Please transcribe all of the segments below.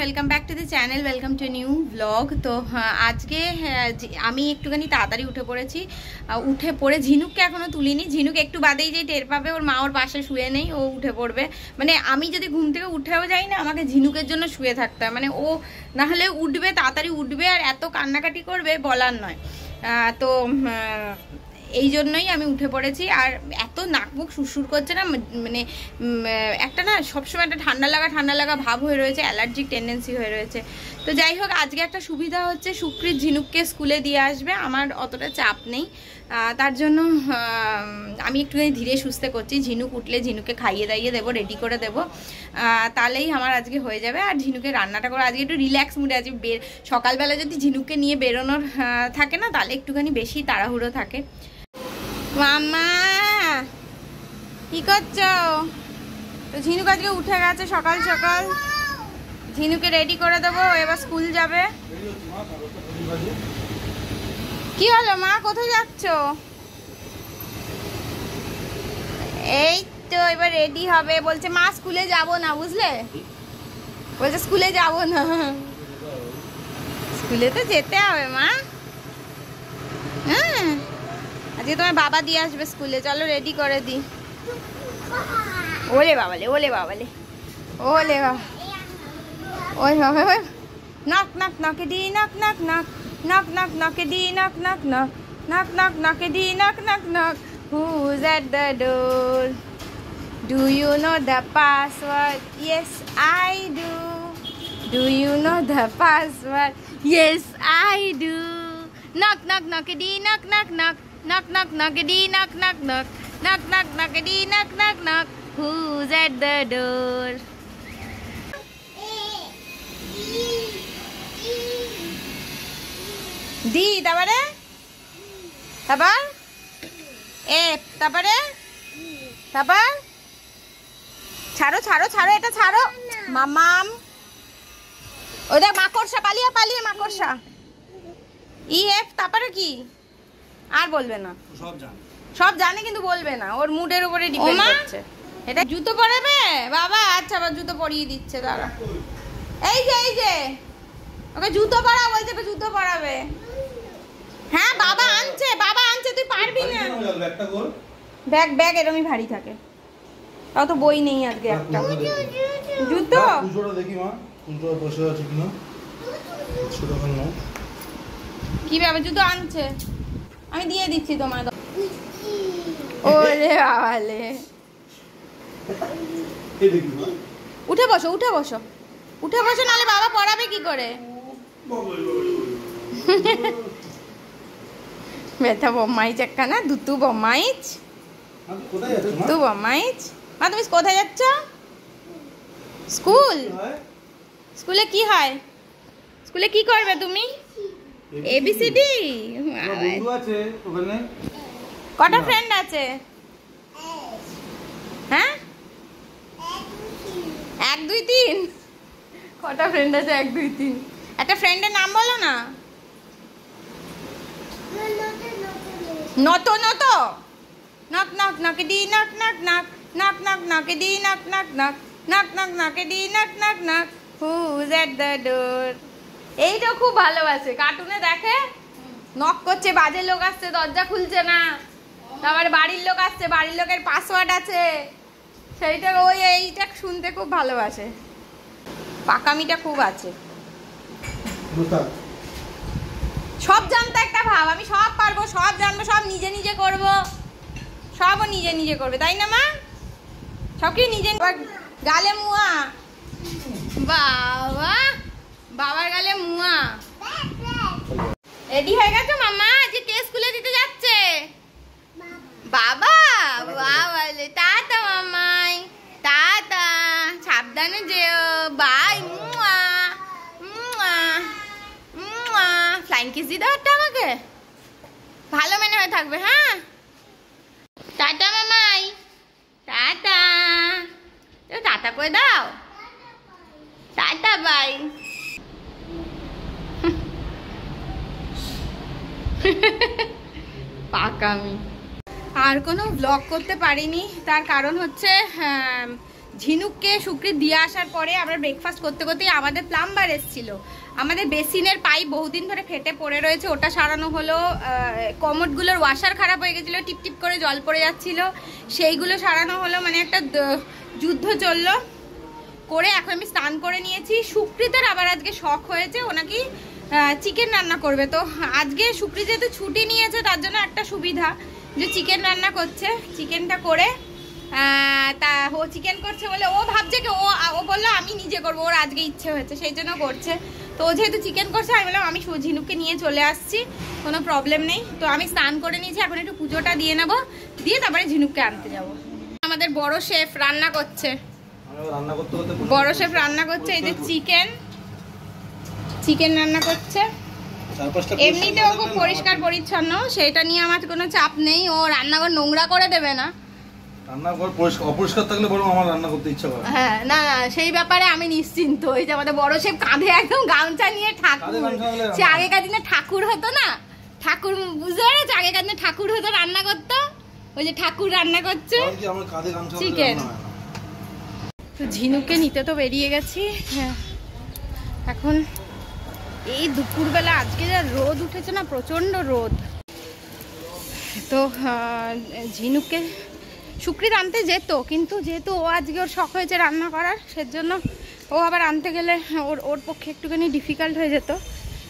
Welcome back to the channel welcome to new vlog. तो आज के আমি একটুখানি তাড়াতাড়ি উঠে পড়েছি। উঠে পড়ে ঝিনুককে এখনো তুলিনি। ঝিনুক একটু বাদেই যে টের পাবে ওর মা ওর পাশে শুয়ে নেই, ও উঠে পড়বে। মানে আমি যদি ঘুম থেকে উঠেও যাই না, আমাকে ঝিনুকের জন্য শুয়ে থাকতে হয়। মানে ও না হলে উঠবে, তাড়াতাড়ি উঠবে আর এত কান্নাকাটি করবে বলার নয়। তো এই জন্যই আমি উঠে পড়েছি। আর এত নাক মুখ সুরসুর করছে না, মানে একটা না সবসময় একটা ঠান্ডা লাগা ভাব হয়ে রয়েছে, অ্যালার্জিক টেন্ডেন্সি হয়ে রয়েছে। তো যাই হোক, আজকে একটা সুবিধা হচ্ছে সুকৃত ঝিনুককে স্কুলে দিয়ে আসবে, আমার অতটা চাপ নেই। তার জন্য আমি একটুখানি ধীরে সুস্থে করছি। ঝিনুক উঠলে ঝিনুককে খাইয়ে দাইয়ে দেবো, রেডি করে দেবো, তাহলেই আমার আজকে হয়ে যাবে। আর ঝিনুকের রান্নাটা করে আজকে একটু রিল্যাক্স মুডে আছি। সকালবেলা যদি ঝিনুককে নিয়ে বেরোনোর থাকে না, তাহলে একটুখানি বেশি তাড়াহুড়ো থাকে। মামা কি করছো? তো ঝিনুক আজকে উঠে গেছে সকাল সকাল, ঝিনুকে রেডি করে দেবো, এবার স্কুল যাবে। কি হলো মা, কোথায় যাচ্ছ? এই তো এবার রেডি হবে, বলছে মা স্কুলে যাব না, বুঝলে, বলছে স্কুলে যাব না। স্কুলে তো যেতে হবে মা। হ্যাঁ, আজকে তোমার বাবা দিয়ে আসবে স্কুলে, চলো রেডি করে দি। ওলে বাবালে, ওলে বাবালে, ওলে বাবা, ওই বাবা, নক নক নকে দি, knock knock knock, knock knock নকে দি, knock knock knock, knock knock নকে দি, knock knock knock. Who's at the door? Do you know the password? Yes, I do. Do you know the password? Yes, I do. Knock knock knockity knock knock knock. Knock knock knockity knock knock knock. Knock knock knockity knock knock knock. Who's at the door? D তারপরে তারপর F তারপরে তারপর ছাড়ো ছাড়ো ছাড়ো, এটা ছাড়ো মামাম। ওই দেখ মাকড়সা, পালিয়ে পালিয়ে মাকড়সা। EF তারপরে কি আর বলবে না, সব জানে কিন্তু বলবে না, ওর মুডের উপরে ডিপেন্ড করছে। এটা জুতো পরাবে বাবা? আচ্ছা, আবার জুতো পরিয়ে দিচ্ছে, দাঁড়া। এই যে ওকে জুতো পরা বলছে, জুতো পরাবে। হ্যাঁ বাবা আনছে, তুই পারবি না। ব্যাগ ব্যাগ এরকমই ভারী থাকে, তাও তো বই নেই আজকে একটা। জুতো দেখি মা, বসে আছে কিনা কি ব্যাপার, জুতো আনছে, আমি দিয়ে দিচ্ছি তোমার। ওরে বাবালে, উঠে বসো উঠে বসো উঠে বসো, নাহলে বাবা পড়াবে কি করে? ব্যথা বম্মাইচ একখানা, দুতু বম্মাইচ, দুতু বম্মাইচ। মা তুমি কোথায় যাচ্ছ? স্কুল? স্কুলে কি হয়? স্কুলে কি করবে তুমি? ABCD? কটা ফ্রেন্ড আছে? হ্যাঁ 1 2 3। কটা ফ্রেন্ড আছে? 1 2 3। একটা ফ্রেন্ডের নাম বলো না। নত নত, নক নক নকে দি knock knock knock, knock knock নকে দি knock knock knock, knock knock নকে দি knock knock knock. Who's at the door? এইটা খুব ভালোবাসে, কার্টুনে দেখে, নক করছে, বাজে লোক আসছে, দরজা খুলছে না, তারপরে বাড়ির লোক আসছে, বাড়ির লোকের পাসওয়ার্ড আছে, সেইটা ওই এইটা শুনতে খুব ভালোবাসে, পাকামিটা খুব আছে। সব জানতে একটা ভাব, আমি সব পারবো, সব জানবো, সব নিজে নিজে করবো, সবও নিজে নিজে করবে, তাই না মা? সব কি নিজে। গালে মুয়া, বাবা বাবার গালে মুয়া। রেডি হয়ে গেছো মাম্মা? আজকে কে স্কুলে দিতে যাচ্ছে? বাবা বাবা, টাটা মাম্মাই, টাটা, সাবধানে যেও, বাই, মুয়া মুয়া মুয়া। ফ্লাইং কিস দিতে পারতো আমাকে, ভালো মেনে হয়ে থাকবে। হ্যাঁ টাটা মামাই, টাটা, টাটা করে দাও, টাটা বাই। পাকামি। আর কোনো ব্লগ করতে পারিনি, তার কারণ হচ্ছে ঝিনুককে সুকৃত দিয়ে আসার পরে আমরা ব্রেকফাস্ট করতে করতেই আমাদের প্লাম্বার এসেছিল। আমাদের বেসিনের পাইপ বহুদিন ধরে ফেটে পড়ে রয়েছে, ওটা সারানো হলো। কমোডগুলোর ওয়াশার খারাপ হয়ে গেছিলো, টিপ টিপ করে জল পড়ে যাচ্ছিল, সেইগুলো সারানো হলো। মানে একটা যুদ্ধ চললো করে এখন আমি স্নান করে নিয়েছি। সুকৃতের আবার আজকে শখ হয়েছে, ও নাকি চিকেন রান্না করবে। তো আজকে সুকৃত যেহেতু ছুটি নিয়েছে তার জন্য একটা সুবিধা যে চিকেন রান্না করছে। চিকেনটা করে তা ও চিকেন করছে বলে ও ভাবছে কি ও বললো আমি নিজে করবো, ওর আজকে ইচ্ছে হয়েছে সেই জন্য করছে। তো ও যেহেতু চিকেন করছে আমি বললাম আমি ঝিনুককে নিয়ে চলে আসছি, কোনো প্রবলেম নেই। তো আমি স্নান করে নিয়েছি, এখন একটু পুজোটা দিয়ে নেবো, দিয়ে তারপরে ঝিনুককে আনতে যাব। আমাদের বড় শেফ রান্না করছে, বড় শেফ রান্না করছে। এই যে চিকেন রান্না করছে। এমনিতে ও খুব পরিষ্কার পরিচ্ছন্ন, সেটা নিয়ে আমার কোনো চাপ নেই। ও রান্নাঘর নোংরা করে দেবে না, রান্নাঘর অপরিষ্কার থাকলে বরং আমার রান্না করতে ইচ্ছা করে। হ্যাঁ, না না সেই ব্যাপারে আমি নিশ্চিন্ত। ওই যে আমাদের বড় শেফ কাঁধে একদম গামছা নিয়ে ঠাকুর, সে আগেকার দিনে ঠাকুর হতো না, ঠাকুর বুঝতে পেরেছে, আগেকার দিনে ঠাকুর হতো রান্না করতো, ওই যে ঠাকুর রান্না করছে চিকেন। তো ঝিনুককে নিতে তো বেরিয়ে গেছি। হ্যাঁ, এখন এই দুপুরবেলা আজকে যা রোদ উঠেছে না, প্রচণ্ড রোদ। তো ঝিনুককে সুকৃত আনতে যেত, কিন্তু যেহেতু ও আজকে ওর শখ হয়েছে রান্না করার, সেজন্য ও আবার আনতে গেলে ওর পক্ষে একটুখানি ডিফিকাল্ট হয়ে যেত।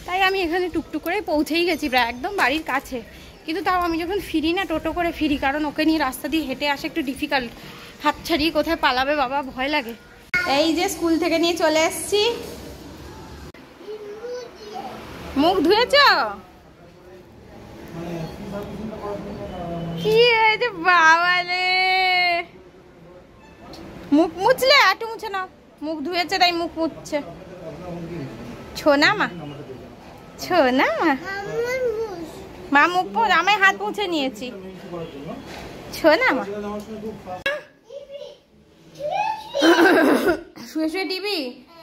তাই আমি এখানে টুকটুক করে পৌঁছেই গেছি, প্রায় একদম বাড়ির কাছে। কিন্তু তাও আমি যখন ফিরি না, টোটো করে ফিরি, কারণ ওকে নিয়ে রাস্তা দিয়ে হেঁটে আসা একটু ডিফিকাল্ট। হাত ছাড়িয়ে কোথায় পালাবে বাবা, ভয় লাগে। এই যে স্কুল থেকে নিয়ে চলে এসছি। মুখ ধুয়েছ? কি হয়েছে বাবা রে, মুখ মুছলে? একটু মুছে নাও, মুখ ধুয়েছে তাই মুখ মুছছে। ছোনা মা, ছোনা মা মুখ আমি হাত মুছে নিয়েছি। ছোনা মা শুয়ে শুয়ে টিভি।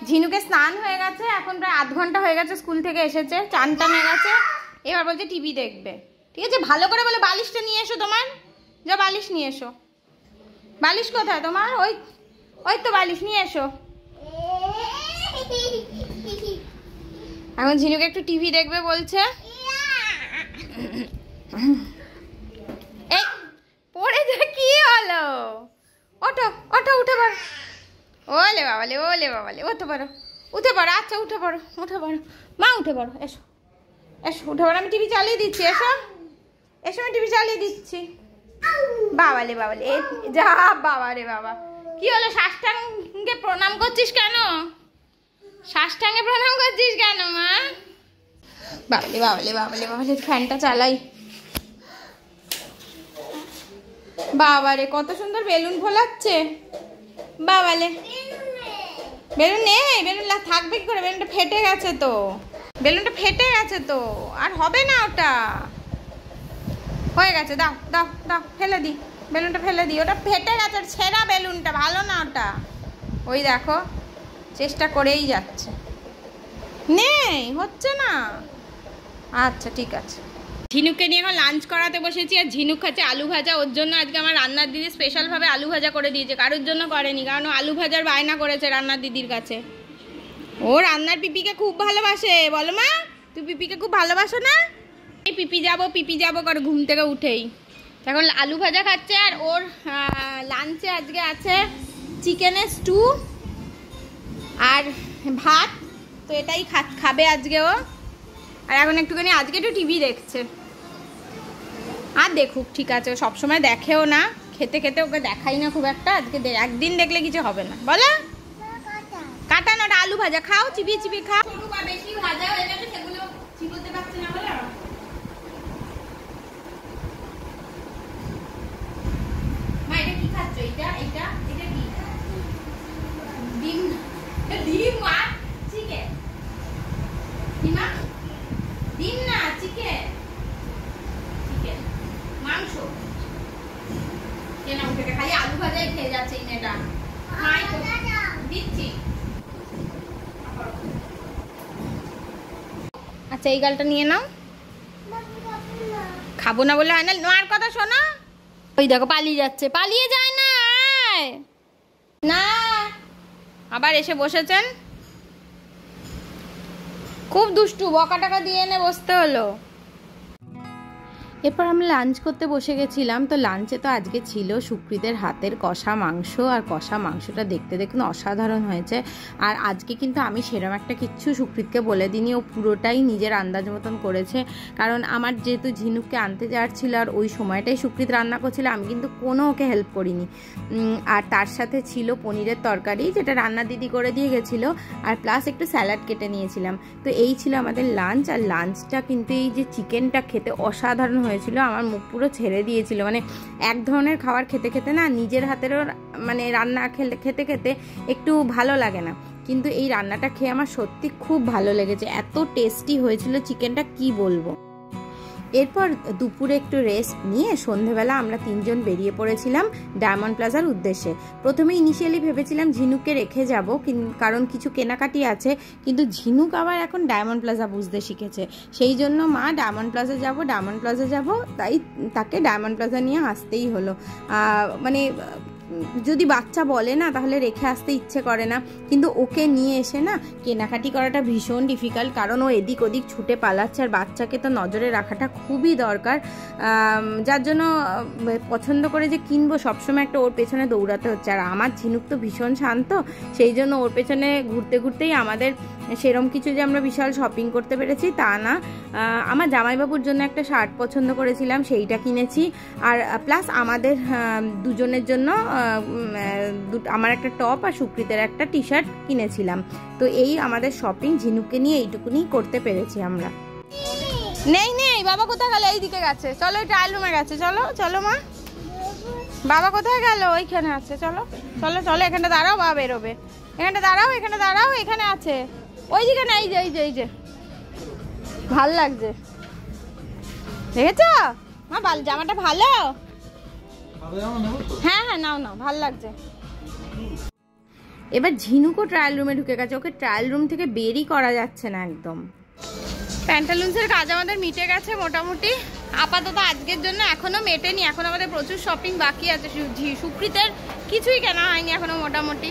ঝিনুকে স্নান হয়ে গেছে, এখন প্রায় আধ ঘন্টা হয়ে গেছে স্কুল থেকে এসেছে, চান টান হয়ে গেছে, এবার বলছে টিভি দেখবে। ঠিক আছে, ভালো করে বলে বালিশটা নিয়ে এসো তোমার, যা বালিশ নিয়ে এসো। বালিশ কোথায় তোমার? ওই ওই তো বালিশ নিয়ে এসো। এখন ঝিনুকে একটু টিভি দেখবে বলছে। এই পড়ে যা, কি হলো? ওঠো ওঠো, উঠে পড়ো। ওলে বাবালে, ওলে বাবালে, উঠে পড়ো, উঠে পড়ো। আচ্ছা উঠে পড়ো, উঠে পড়ো মা, উঠে পড়ো, এসো এসো, উঠে পড়ো। আমি টিভি চালিয়ে দিচ্ছি, এসো এসো, আমি টিভি চালিয়ে দিচ্ছি। বাবালে বাবালে, যা বাবা রে বাবা, কি হলো? সাষ্টাঙ্গে প্রণাম করছিস কেন? সাষ্টাঙ্গে প্রণাম করছিস কেন মা? বাবালে বাবালে বাবালে বাবালে, ফ্যানটা চালাই। বাবারে কত সুন্দর বেলুন ফোলাচ্ছে। বাবালে বেলুন নেই, বেলুন থাকবে কি করে? বেলুনটা ফেটে গেছে তো, বেলুনটা ফেটে গেছে তো, আর হবে না ওটা, হয়ে গেছে। দাও দাও দাও, ফেলে দি বেলুনটা, ফেলে দি, ওটা ফেটে গেছে, ছেঁড়া বেলুনটা, ভালো না ওটা। ওই দেখো চেষ্টা করেই যাচ্ছে, নেই, হচ্ছে না। আচ্ছা ঠিক আছে। ঝিনুককে নিয়ে এখন লাঞ্চ করাতে বসেছি, আর ঝিনুক খাচ্ছে আলু ভাজা। ওর জন্য আজকে আমার রান্নার দিদি স্পেশালভাবে আলু ভাজা করে দিয়েছে, কারোর জন্য করেনি, কারণ আলু ভাজার বায়না করেছে রান্নার দিদির কাছে। ও রান্নার পিপিকে খুব ভালোবাসে, বলো মা, তুই পিপিকে খুব ভালোবাসো না? এই পিপি যাবো করে ঘুম থেকে উঠেই এখন আলু ভাজা খাচ্ছে। আর ওর লাঞ্চে আজকে আছে চিকেনের স্টু আর ভাত, তো এটাই খাবে আজকে ও। আর এখন একটুখানি আজকে একটু টিভি দেখছে। আর দেখুক, ঠিক আছে, ও সবসময় দেখেও না, খেতে খেতে ওকে দেখাই না খুব একটা। আজকে একদিন দেখলে কিছু হবে না, বলো? কাটা না, আলু ভাজা খাও, চিবিয়ে চিবিয়ে খাও। বেশি ভাজা হয়ে গেছে, সেগুলো চিবোতে পারছে না, বলো? মা এটা কি খাচ্ছ? এটা এটা এটা কি? ডিম, ডিম মা, চিকেন। ডিম মা, ডিম না, চিকেন, চিকেন মাংস। কেন উঠে খালি আলু ভাজাই খেয়ে যাচ্ছে এই মেয়েটা। দিচ্ছি। আচ্ছা এই গালটা নিয়ে নাও। খাবো না বলে হয় না, নোয়ার কথা শোনো। ওই দেখো পালিয়ে যাচ্ছে, পালিয়ে যায় না, না আবার এসে বসেছেন, খুব দুষ্টু, বকা টাকা দিয়ে এনে বসতে হলো। এরপর আমরা লাঞ্চ করতে বসে গেছিলাম। তো লাঞ্চে তো আজকে ছিল সুকৃতের হাতের কষা মাংস, আর কষা মাংসটা দেখতে দেখুন অসাধারণ হয়েছে। আর আজকে কিন্তু আমি সেরকম একটা কিচ্ছু সুকৃতকে বলে দিইনি, ও পুরোটাই নিজের আন্দাজ মতন করেছে। কারণ আমার যেহেতু ঝিনুককে আনতে যাওয়ার ছিল আর ওই সময়টাই সুকৃত রান্না করছিল, আমি কিন্তু কোনো ওকে হেল্প করিনি। আর তার সাথে ছিল পনিরের তরকারি, যেটা রান্না দিদি করে দিয়ে গেছিলো, আর প্লাস একটু স্যালাড কেটে নিয়েছিলাম। তো এই ছিল আমাদের লাঞ্চ। আর লাঞ্চটা কিন্তু এই যে চিকেনটা খেতে অসাধারণ হয়েছিল, আমার মুখ পুরো ছেড়ে দিয়েছিল। মানে এক ধরনের খাবার খেতে খেতে না, নিজের হাতেরও মানে রান্না খেতে খেতে একটু ভালো লাগে না, কিন্তু এই রান্নাটা খেয়ে আমার সত্যি খুব ভালো লেগেছে, এত টেস্টি হয়েছিল চিকেনটা কি বলবো। এরপর দুপুরে একটু রেস্ট নিয়ে সন্ধেবেলা আমরা তিনজন বেরিয়ে পড়েছিলাম ডায়মন্ড প্লাজার উদ্দেশ্যে। প্রথমে ইনিশিয়ালি ভেবেছিলাম ঝিনুককে রেখে যাব, কারণ কিছু কেনাকাটি আছে, কিন্তু ঝিনুক আবার এখন ডায়মন্ড প্লাজা বুঝতে শিখেছে। সেই জন্য মা ডায়মন্ড প্লাজা যাব, তাই তাকে ডায়মন্ড প্লাজা নিয়ে আসতেই হলো। মানে যদি বাচ্চা বলে না, তাহলে রেখে আসতে ইচ্ছে করে না, কিন্তু ওকে নিয়ে এসে না কেনাকাটি করাটা ভীষণ ডিফিকাল্ট, কারণ ও এদিক ওদিক ছুটে পালাচ্ছে, আর বাচ্চাকে তো নজরে রাখাটা খুবই দরকার। যার জন্য পছন্দ করে যে কিনবো সবসময় একটা ওর পেছনে দৌড়াতে হচ্ছে। আর আমার ঝিনুক তো ভীষণ শান্ত, সেই জন্য ওর পেছনে ঘুরতে ঘুরতেই আমাদের সেরম কিছু যে আমরা বিশাল শপিং করতে পেরেছি তা না। আমার জামাইবাবুর জন্য একটা শার্ট পছন্দ করেছিলাম, সেইটা কিনেছি। আর প্লাস আমাদের দুজনের জন্য আমার একটা টপ আর সুকৃতের একটা টি শার্ট কিনেছিলাম। তো এই আমাদের শপিং ঝিনুককে নিয়ে এইটুকুনি করতে পেরেছি আমরা। নেই বাবা কোথায় গেল? এইদিকে গেছে, চলো ট্রায়াল রুমে গেছে, চলো চলো মা। বাবা কোথায় গেল? ওইখানে আছে, চলো চলো চলো, এখানটা দাঁড়াও, বাবা বেরোবে, এখানটা দাঁড়াও, এখানে আছে, ওইদিকে না, এই যে ভাল লাগছে, দেখেছ মা? জামাটা ভালো? হ্যাঁ নাও ভাল লাগছে। এবার ঝিনুকও ট্রায়াল রুমে ঢুকে গেছে, ওকে ট্রায়াল রুম থেকে বেরই করা যাচ্ছে না একদম। প্যান্টালুন্সের কাজ আমাদের মিটে গেছে মোটামুটি, আপাতত আজকের জন্য। এখনো মেটেনি, এখন আমাদের প্রচুর শপিং বাকি আছে। সুকৃতের কিছুই কেনা হয়নি এখনো মোটামুটি।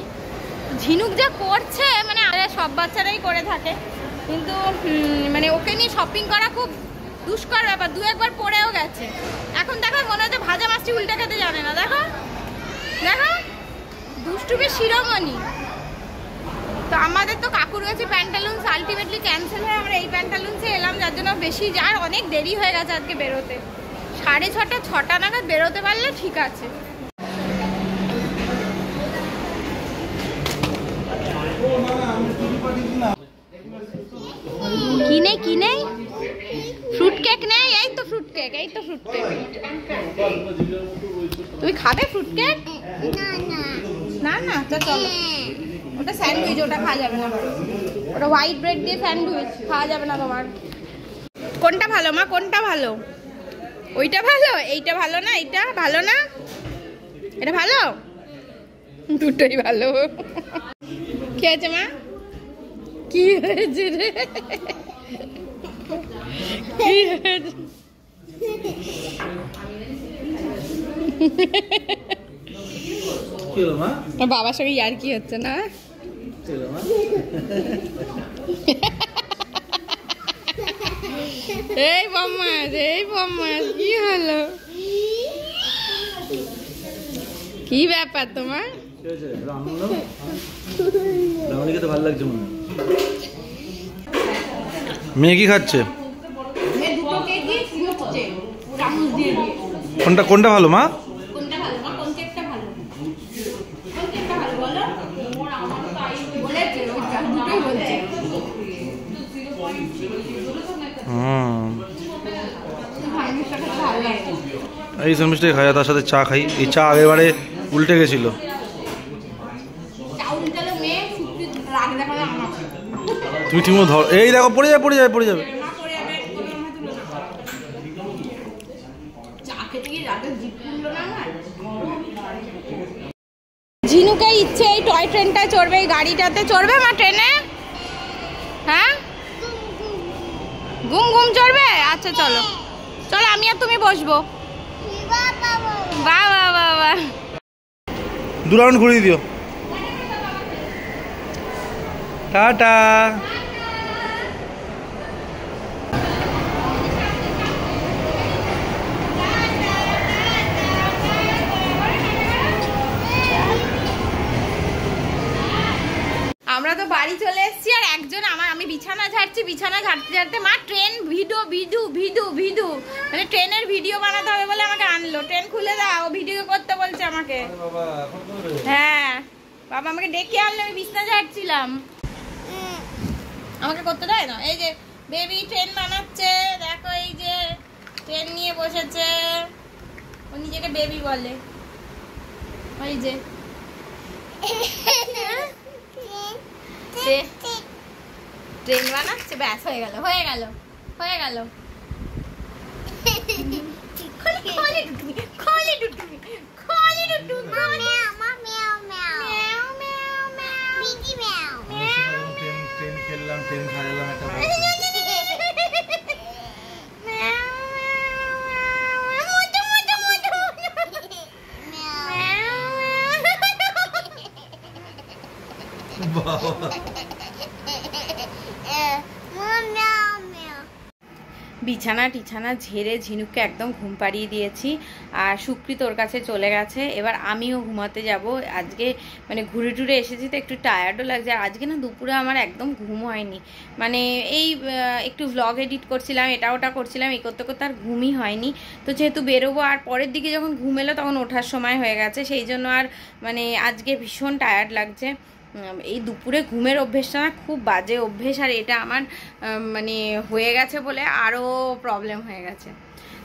ঝিনুক যা করছে, মানে সব বাচ্চারাই করে থাকে, কিন্তু মানে ওকে নিয়ে শপিং করা খুব দুষ্কর ব্যাপার। দু একবার পড়েও গেছে, এখন দেখো মনে হচ্ছে ভাজা মাছটি উল্টে খেতে জানে না। দেখো দুষ্টুমি শিরোমণি। তো আমাদের তো কাকুর কাছে প্যান্টালুন্স আলটিমেটলি ক্যান্সেল হয়ে আমরা এই প্যান্টালুন্সে এলাম, যার জন্য বেশি যার অনেক দেরি হয়ে গেছে আজকে বেরোতে। 6:30 নাগাদ বেরোতে পারলে ঠিক আছে। কি নেই ফ্রুট কেক নেই? এই তো ফ্রুট কেক। তুমি খাবে ফ্রুট কেক? না তো চলো, ওটা স্যান্ডউইচ, ওটা খাওয়া যাবে না, ওটা হোয়াইট ব্রেড দিয়ে স্যান্ডউইচ খাওয়া যাবে না তোমার। কোনটা ভালো মা, কোনটা ভালো? ওইটা ভালো? এইটা ভালো না? এইটা ভালো না? এটা ভালো? দুটোই ভালো। কি হয়েছে মা? কি হয়েছে রে? কি হয়েছে? বাবার সঙ্গে ইয়ার কি হচ্ছে না? এই বম্মাস কি হলো? কি ব্যাপার তোমার? ভালো লাগছে মনে হয়। মেয়ে কি খাচ্ছে? কোনটা ভালো মা? এই স্যান্ডউইচটাই খাই, তার সাথে চা খাই। এই চা আগেবারে উল্টে গেছিল। তুমি ঠিকমতো ধর, এই দেখো পড়ে যাবে। ঝিনুকের ইচ্ছে এই টয় ট্রেনটা চড়বে, এই গাড়িটাতে চড়বে মা, ট্রেনে। হ্যাঁ ঘুম চড়বে? আচ্ছা চলো আমি আর তুমি বসবো। বাহ 2 রাউন্ড ঘুরিয়ে দিও। টাটা। আমরা তো বাড়ি চলে এসেছি আর একজন আমি বিছানা ঝাড়ছি, বিছানা ঝাড়তে ঝাড়তে মা ট্রেন ভিডিও মানে ট্রেনের ভিডিও বানাতে হবে বলে আমাকে আনলো। ট্রেন খুলে দাও, ভিডিও করতে বলছে আমাকে। হ্যাঁ বাবা আমাকে ডেকে আনলো, আমি বিছানা ঝাড়ছিলাম, আমাকে করতে দেয় না। এই যে বেবি ট্রেন বানাচ্ছে, দেখো এই যে ট্রেন নিয়ে বসেছে, ও নিজেকে বেবি বলে। ওই যে ট্রেন বানাচ্ছে, ব্যাস হয়ে গেল হয়ে গেল হয়ে গেল। বিছানা টিছানা ঝেড়ে ঝিনুককে একদম ঘুম পাড়িয়ে দিয়েছি আর সুকৃত ওর কাছে চলে গেছে। এবার আমিও ঘুমাতে যাব। আজকে মানে ঘুরে টুরে এসেছি তো একটু টায়ার্ডও লাগছে। আর আজকে না দুপুরে আমার একদম ঘুম হয়নি, মানে এই একটু ভ্লগ এডিট করছিলাম, এটা ওটা করছিলাম, এই করতে করতে আর ঘুমই হয়নি। তো যেহেতু বেরোবো আর পরের দিকে যখন ঘুম এলো তখন ওঠার সময় হয়ে গেছে, সেই জন্য আর মানে আজকে ভীষণ টায়ার্ড লাগছে। এই দুপুরে ঘুমের অভ্যেসটা না খুব বাজে অভ্যেস, আর এটা আমার মানে হয়ে গেছে বলে আরও প্রবলেম হয়ে গেছে।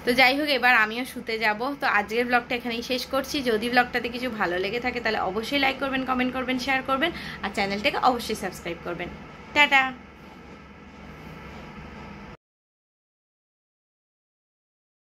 তো যাই হোক এবার আমিও শুতে যাব। তো আজকের ব্লগটা এখানেই শেষ করছি। যদি ব্লগটাতে কিছু ভালো লেগে থাকে তাহলে অবশ্যই লাইক করবেন, কমেন্ট করবেন, শেয়ার করবেন আর চ্যানেলটাকে অবশ্যই সাবস্ক্রাইব করবেন। টাটা।